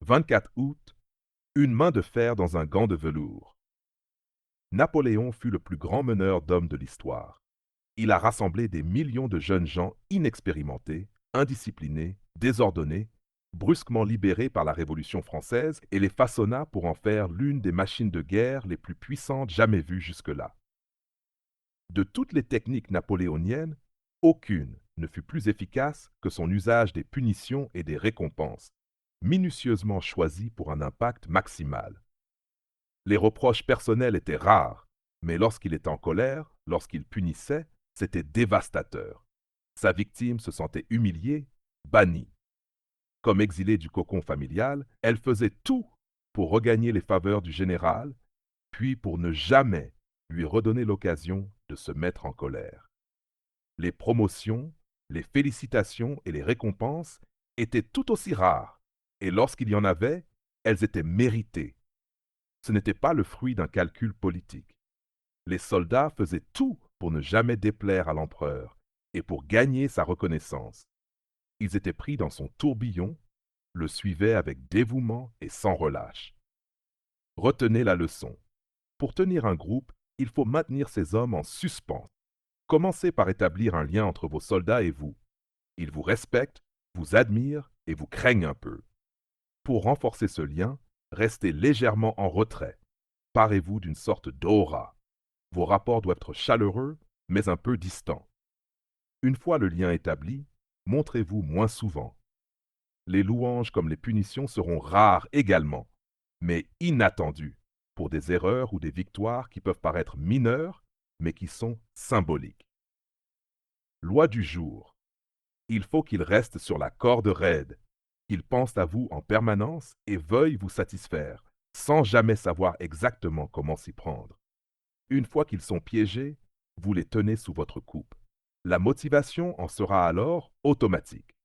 24 août, une main de fer dans un gant de velours. Napoléon fut le plus grand meneur d'hommes de l'histoire. Il a rassemblé des millions de jeunes gens inexpérimentés, indisciplinés, désordonnés, brusquement libérés par la Révolution française et les façonna pour en faire l'une des machines de guerre les plus puissantes jamais vues jusque-là. De toutes les techniques napoléoniennes, aucune ne fut plus efficace que son usage des punitions et des récompenses, minutieusement choisies pour un impact maximal. Les reproches personnels étaient rares, mais lorsqu'il était en colère, lorsqu'il punissait, c'était dévastateur. Sa victime se sentait humiliée, bannie. Comme exilée du cocon familial, elle faisait tout pour regagner les faveurs du général, puis pour ne jamais lui redonner l'occasion de se mettre en colère. Les promotions, les félicitations et les récompenses étaient tout aussi rares, et lorsqu'il y en avait, elles étaient méritées. Ce n'était pas le fruit d'un calcul politique. Les soldats faisaient tout pour ne jamais déplaire à l'empereur et pour gagner sa reconnaissance. Ils étaient pris dans son tourbillon, le suivaient avec dévouement et sans relâche. Retenez la leçon. Pour tenir un groupe, il faut maintenir ces hommes en suspens. Commencez par établir un lien entre vos soldats et vous. Ils vous respectent, vous admirent et vous craignent un peu. Pour renforcer ce lien, restez légèrement en retrait. Parez-vous d'une sorte d'aura. Vos rapports doivent être chaleureux, mais un peu distants. Une fois le lien établi, montrez-vous moins souvent. Les louanges comme les punitions seront rares également, mais inattendues, pour des erreurs ou des victoires qui peuvent paraître mineures, mais qui sont symboliques. Loi du jour. Il faut qu'ils restent sur la corde raide, qu'ils pensent à vous en permanence et veuillent vous satisfaire, sans jamais savoir exactement comment s'y prendre. Une fois qu'ils sont piégés, vous les tenez sous votre coupe. La motivation en sera alors automatique.